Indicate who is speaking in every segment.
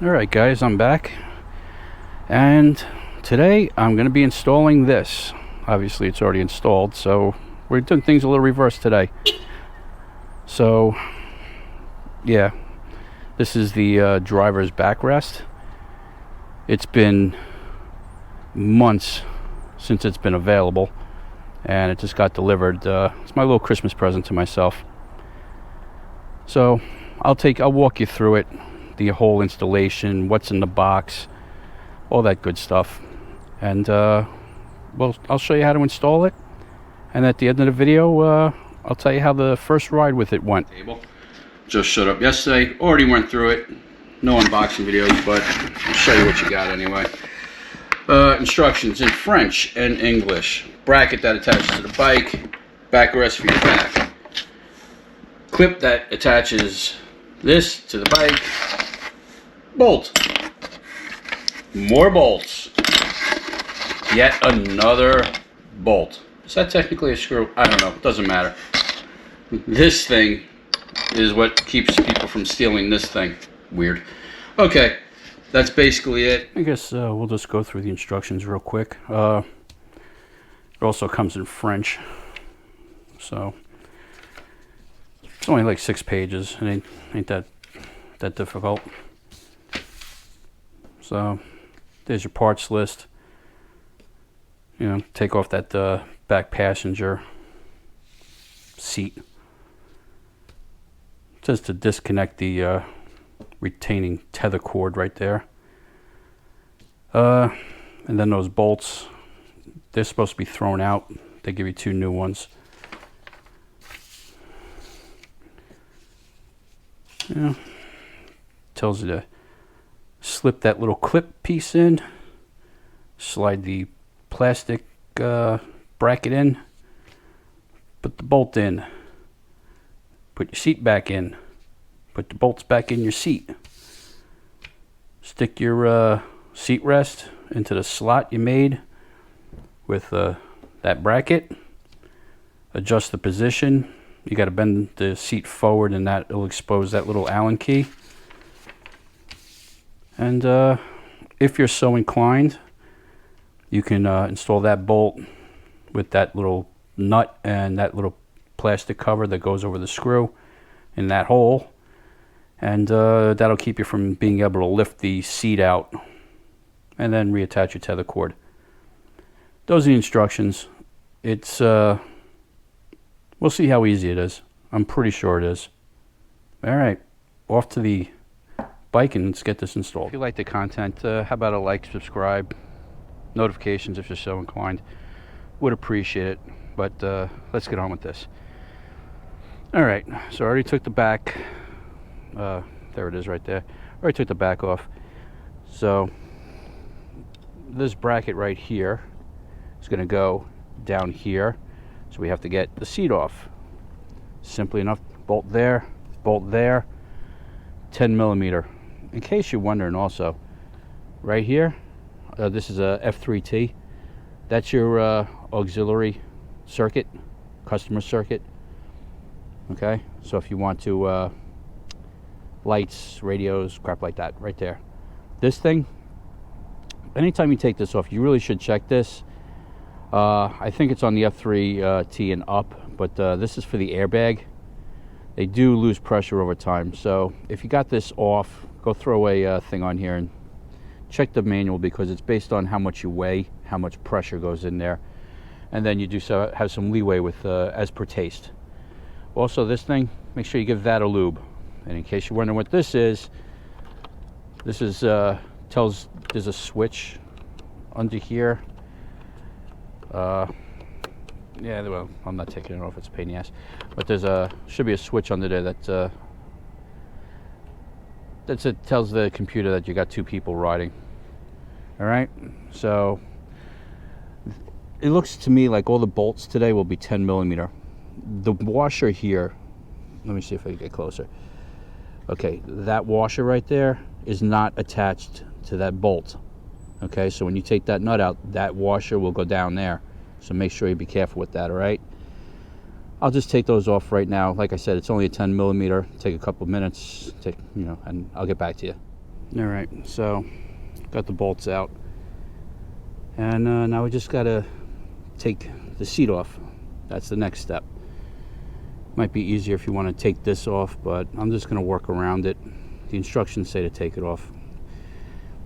Speaker 1: Alright guys, I'm back, and today I'm going to be installing this. Obviously it's already installed, so we're doing things a little reverse today. So yeah, this is the driver's backrest. It's been months since it's been available, and it just got delivered. It's my little Christmas present to myself. So I'll walk you through it, the whole installation, what's in the box, all that good stuff, and well, I'll show you how to install it, and at the end of the video I'll tell you how the first ride with it went. Just showed up yesterday, already went through it, no unboxing videos, but I'll show you what you got anyway. Instructions in French and English. Bracket that attaches to the bike, backrest for your back, clip that attaches this to the bike, bolt, more bolts, yet another bolt. Is that technically a screw? I don't know, it doesn't matter. This thing is what keeps people from stealing this thing. Weird. Okay, that's basically it. I guess we'll just go through the instructions real quick. It also comes in French, so it's only like 6 pages. It ain't that difficult. So there's your parts list. You know, take off that back passenger seat. It says to disconnect the retaining tether cord right there. And then those bolts, they're supposed to be thrown out. They give you 2 new ones. Yeah. Tells you to slip that little clip piece in, slide the plastic bracket in, put the bolt in, put your seat back in, put the bolts back in your seat, stick your seat rest into the slot you made with that bracket, adjust the position. You got to bend the seat forward, and that will expose that little Allen key. And if you're so inclined, you can install that bolt with that little nut and that little plastic cover that goes over the screw in that hole, and that'll keep you from being able to lift the seat out and then reattach your tether cord. Those are the instructions. It's we'll see how easy it is. I'm pretty sure it is. Alright, off to the bike and let's get this installed. If you like the content, how about a like, subscribe, notifications if you're so inclined. Would appreciate it. But let's get on with this. Alright, so I already took the back, there it is right there. I already took the back off. So this bracket right here is going to go down here. So we have to get the seat off. Simply enough, bolt there, 10 millimeter. In case you're wondering also, right here, this is a F3T. That's your auxiliary circuit, customer circuit. Okay, so if you want to, lights, radios, crap like that, right there. This thing, anytime you take this off, you really should check this. I think it's on the F3T and up, but this is for the airbag. They do lose pressure over time, so if you got this off, go throw a thing on here and check the manual, because it's based on how much you weigh, how much pressure goes in there, and then you do have some leeway with as per taste. Also, this thing, make sure you give that a lube. And in case you're wondering what this is tells there's a switch under here. Yeah, well, I'm not taking it off, it's a pain in the ass, but there's should be a switch under there that tells the computer that you got 2 people riding. All right, so it looks to me like all the bolts today will be 10 millimeter. The washer here, let me see if I can get closer. Okay, that washer right there is not attached to that bolt. Okay, so when you take that nut out, that washer will go down there. So make sure you be careful with that, all right? I'll just take those off right now. Like I said, it's only a 10 millimeter. Take a couple minutes, and I'll get back to you. All right, so got the bolts out, and now we just gotta take the seat off. That's the next step. Might be easier if you want to take this off, but I'm just going to work around it. The instructions say to take it off.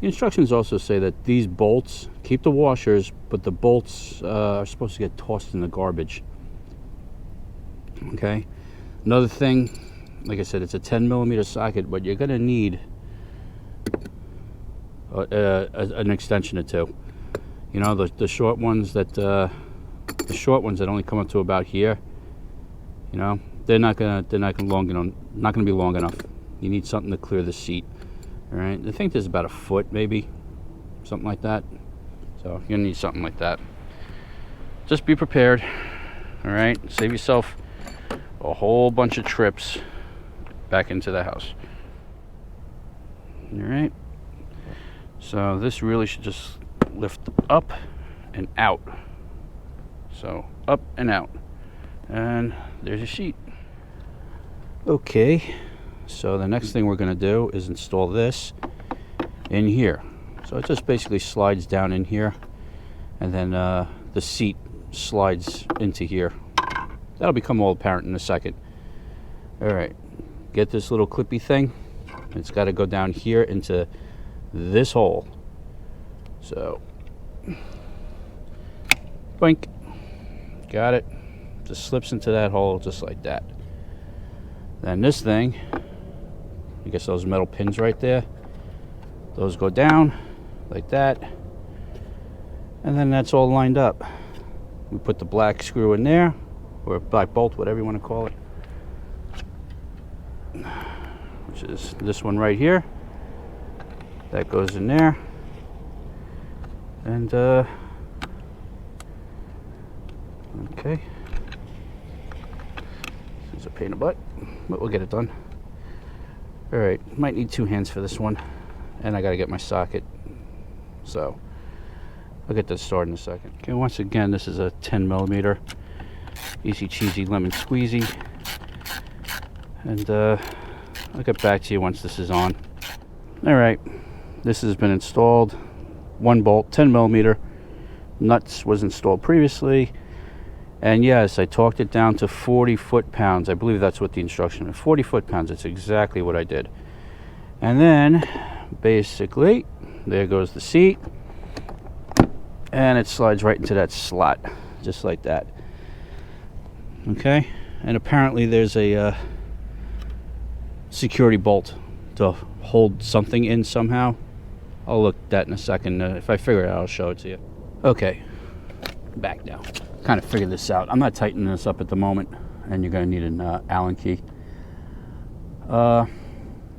Speaker 1: The instructions also say that these bolts, keep the washers, but the bolts are supposed to get tossed in the garbage. Okay. Another thing, like I said, it's a 10mm socket, but you're going to need an extension or two. You know, the short ones that only come up to about here. You know, they're not gonna be long enough. You need something to clear the seat. All right, I think there's about a foot, maybe, something like that. So you're gonna need something like that. Just be prepared. All right, save yourself a whole bunch of trips back into the house. All right. So this really should just lift up and out. So up and out. And there's your seat. Okay, so the next thing we're going to do is install this in here. So it just basically slides down in here, and then the seat slides into here. That'll become all apparent in a second. All right, get this little clippy thing. It's got to go down here into this hole. So, boink, got it. Just slips into that hole just like that. Then this thing, you guess those metal pins right there, those go down like that, and then that's all lined up. We put the black screw in there, or black bolt, whatever you want to call it, which is this one right here. That goes in there, and okay. It's a pain in the butt, but we'll get it done. All right, might need 2 hands for this one, and I got to get my socket. So I'll get this started in a second. Okay, once again, this is a 10mm easy cheesy lemon squeezy, and I'll get back to you once this is on. All right, this has been installed. 1 bolt, 10mm. Nuts was installed previously. And yes, I talked it down to 40 foot-pounds. I believe that's what the instruction is. 40 foot-pounds. That's exactly what I did. And then, basically, there goes the seat. And it slides right into that slot, just like that. Okay? And apparently there's a security bolt to hold something in somehow. I'll look at that in a second. If I figure it out, I'll show it to you. Okay. Back now. Kind of figured this out. I'm not tightening this up at the moment, and you're going to need an Allen key.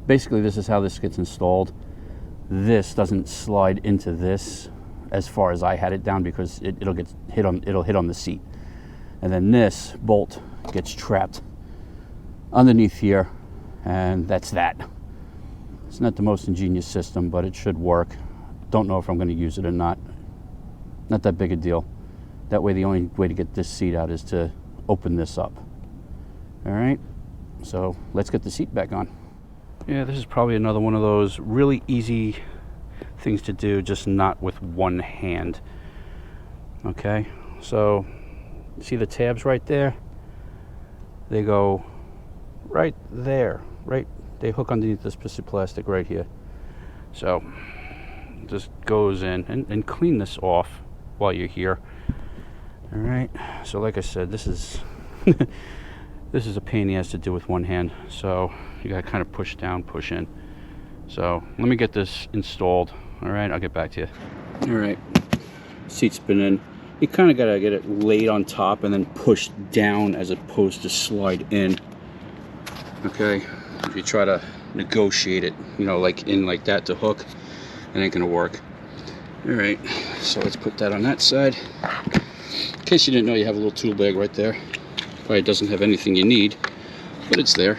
Speaker 1: Basically, this is how this gets installed. This doesn't slide into this as far as I had it down, because it'll hit on the seat, and then this bolt gets trapped underneath here, and that's that. It's not the most ingenious system, but it should work. Don't know if I'm going to use it or not. Not that big a deal. That way, the only way to get this seat out is to open this up. All right, so let's get the seat back on. Yeah, this is probably another one of those really easy things to do, just not with one hand. Okay, so see the tabs right there? They go right there, right? They hook underneath this piece of plastic right here. So just goes in, and clean this off while you're here. All right, so like I said, this is this is a pain in the ass to do with one hand, so you gotta kind of push down, push in. So let me get this installed. All right, I'll get back to you. All right, seat's been in. You kind of gotta get it laid on top and then pushed down as opposed to slide in. Okay, if you try to negotiate it, you know, like in like that to hook, it ain't gonna work. All right, so let's put that on that side. In case you didn't know, you have a little tool bag right there. Probably doesn't have anything you need, but it's there.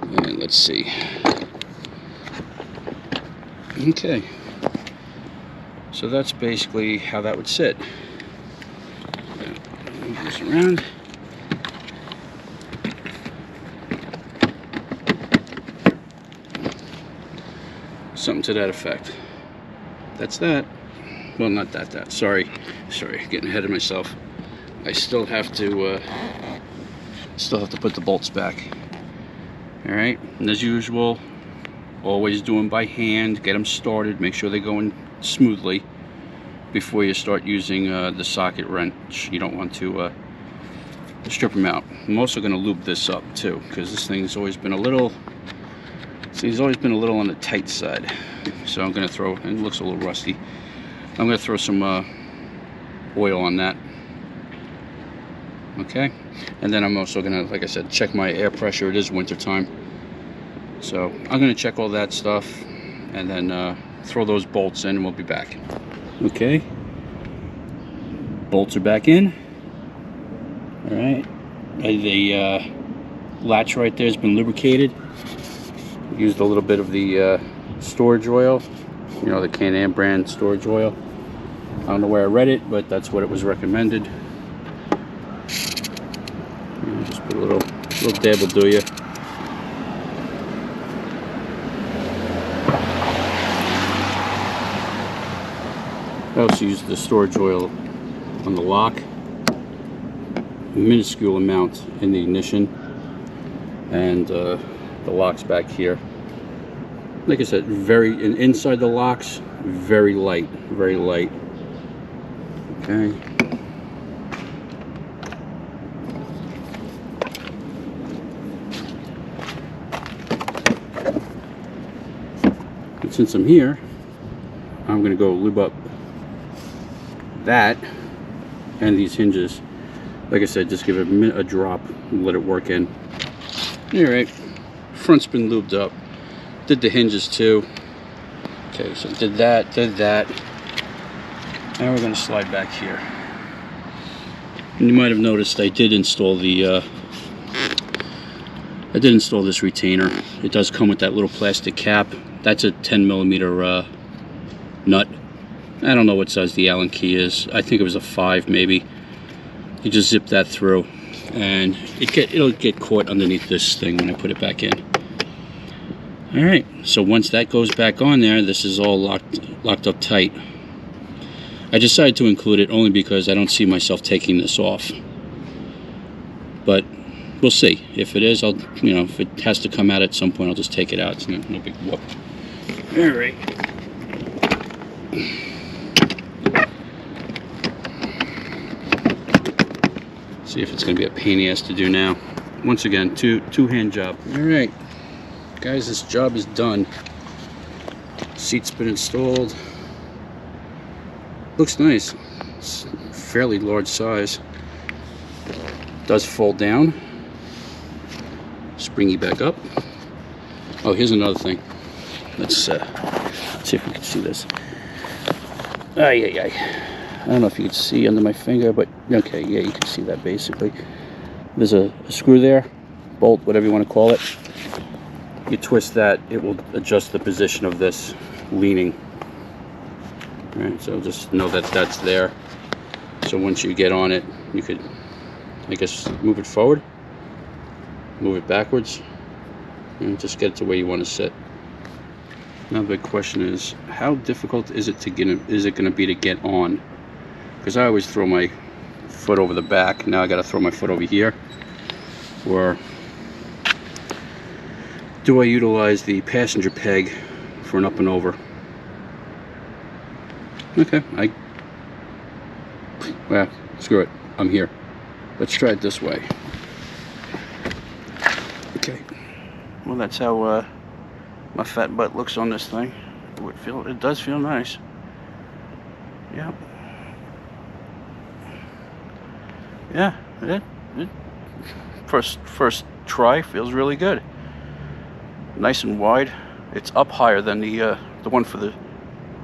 Speaker 1: And let's see. Okay. So that's basically how that would sit. Move this around. Something to that effect. That's that. Well, not that. Sorry, getting ahead of myself. I still have to put the bolts back. All right, and as usual, always do them by hand. Get them started. Make sure they're going smoothly before you start using the socket wrench. You don't want to strip them out. I'm also going to lube this up too, because this thing's always been a little. It's always been a little on the tight side. So I'm going to throw. And it looks a little rusty. I'm going to throw some oil on that. Okay, and then I'm also going to, like I said, check my air pressure. It is winter time, so I'm going to check all that stuff, and then throw those bolts in, and we'll be back. Okay, bolts are back in. All right, the latch right there has been lubricated. Used a little bit of the storage oil, you know, the Can-Am brand storage oil. I don't know where I read it, but that's what it was recommended. Just put a little dab will do you. I also use the storage oil on the lock, a minuscule amount in the ignition, and the locks back here. Like I said, inside the locks, very light, very light. Okay. And since I'm here, I'm going to go lube up that and these hinges. Like I said, just give it a drop and let it work in. Alright, front's been lubed up. Did the hinges too. Okay, so did that. Now we're going to slide back here. And you might have noticed I did install the this retainer. It does come with that little plastic cap. That's a 10mm nut. I don't know what size the Allen key is. I think it was a 5 maybe. You just zip that through, and it'll get caught underneath this thing when I put it back in. All right. So once that goes back on there, this is all locked up tight. I decided to include it only because I don't see myself taking this off. But we'll see. If it is, if it has to come out at some point, I'll just take it out. It's no big whoop. All right. See if it's going to be a pain in the ass to do now. Once again, two-hand job. All right, guys, this job is done. Seat's been installed. Looks nice. It's fairly large size. Does fold down. Springy back up. Oh, here's another thing. Let's see if we can see this. I don't know if you can see under my finger, but okay, yeah, you can see that basically. There's a screw there, bolt, whatever you want to call it. You twist that, it will adjust the position of this leaning. All right, so just know that that's there. So once you get on it, you could, I guess, move it forward, move it backwards, and just get it to where you want to sit. Now the big question is, how difficult is it going to be to get on? Because I always throw my foot over the back. Now I got to throw my foot over here. Or do I utilize the passenger peg for an up and over? Okay, well, screw it. I'm here. Let's try it this way. Okay. Well, that's how my fat butt looks on this thing. It does feel nice. Yeah. Yeah, it first try feels really good. Nice and wide. It's up higher than the one for the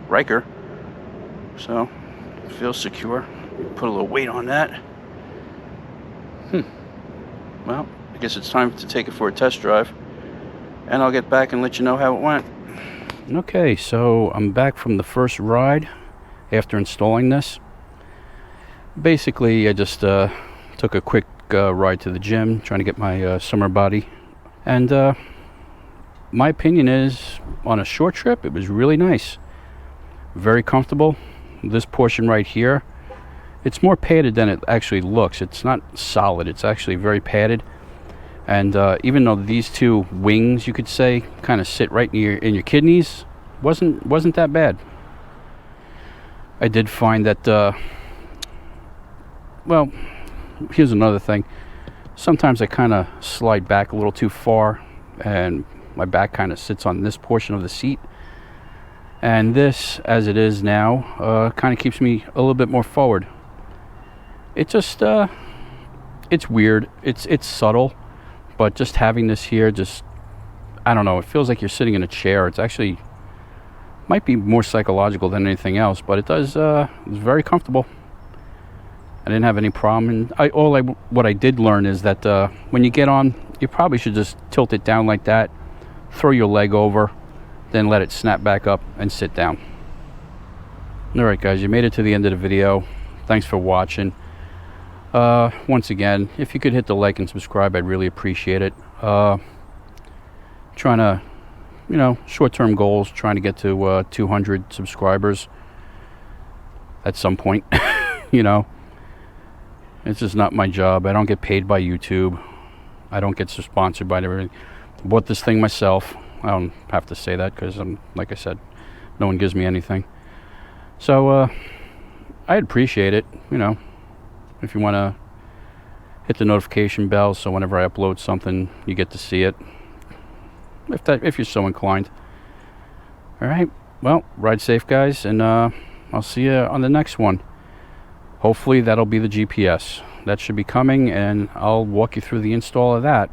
Speaker 1: Ryker, so it feels secure. Put a little weight on that. Well, I guess it's time to take it for a test drive, and I'll get back and let you know how it went. Okay, so I'm back from the first ride after installing this. Basically, I just took a quick ride to the gym, trying to get my summer body, and my opinion is, on a short trip, it was really nice. Very comfortable. This portion right here, it's more padded than it actually looks. It's not solid. It's actually very padded. And even though these two wings, you could say, kind of sit right in your kidneys, wasn't that bad. I did find that, well, here's another thing. Sometimes I kind of slide back a little too far, and my back kind of sits on this portion of the seat. And this, as it is now, kind of keeps me a little bit more forward. It just, it's weird. It's subtle, but just having this here, just, I don't know, it feels like you're sitting in a chair. It's actually, might be more psychological than anything else, but it does, it's very comfortable. I didn't have any problem. And what I did learn is that when you get on, you probably should just tilt it down like that, throw your leg over, then let it snap back up and sit down. Alright guys, you made it to the end of the video. Thanks for watching. Once again, if you could hit the like and subscribe, I'd really appreciate it. Trying to, short-term goals, trying to get to 200 subscribers at some point. It's just not my job. I don't get paid by YouTube. I don't get sponsored by everything. I bought this thing myself. I don't have to say that because, like I said, no one gives me anything. So I'd appreciate it, if you want to hit the notification bell so whenever I upload something, you get to see it. If you're so inclined. All right. Well, ride safe, guys, and I'll see you on the next one. Hopefully that'll be the GPS. That should be coming, and I'll walk you through the install of that.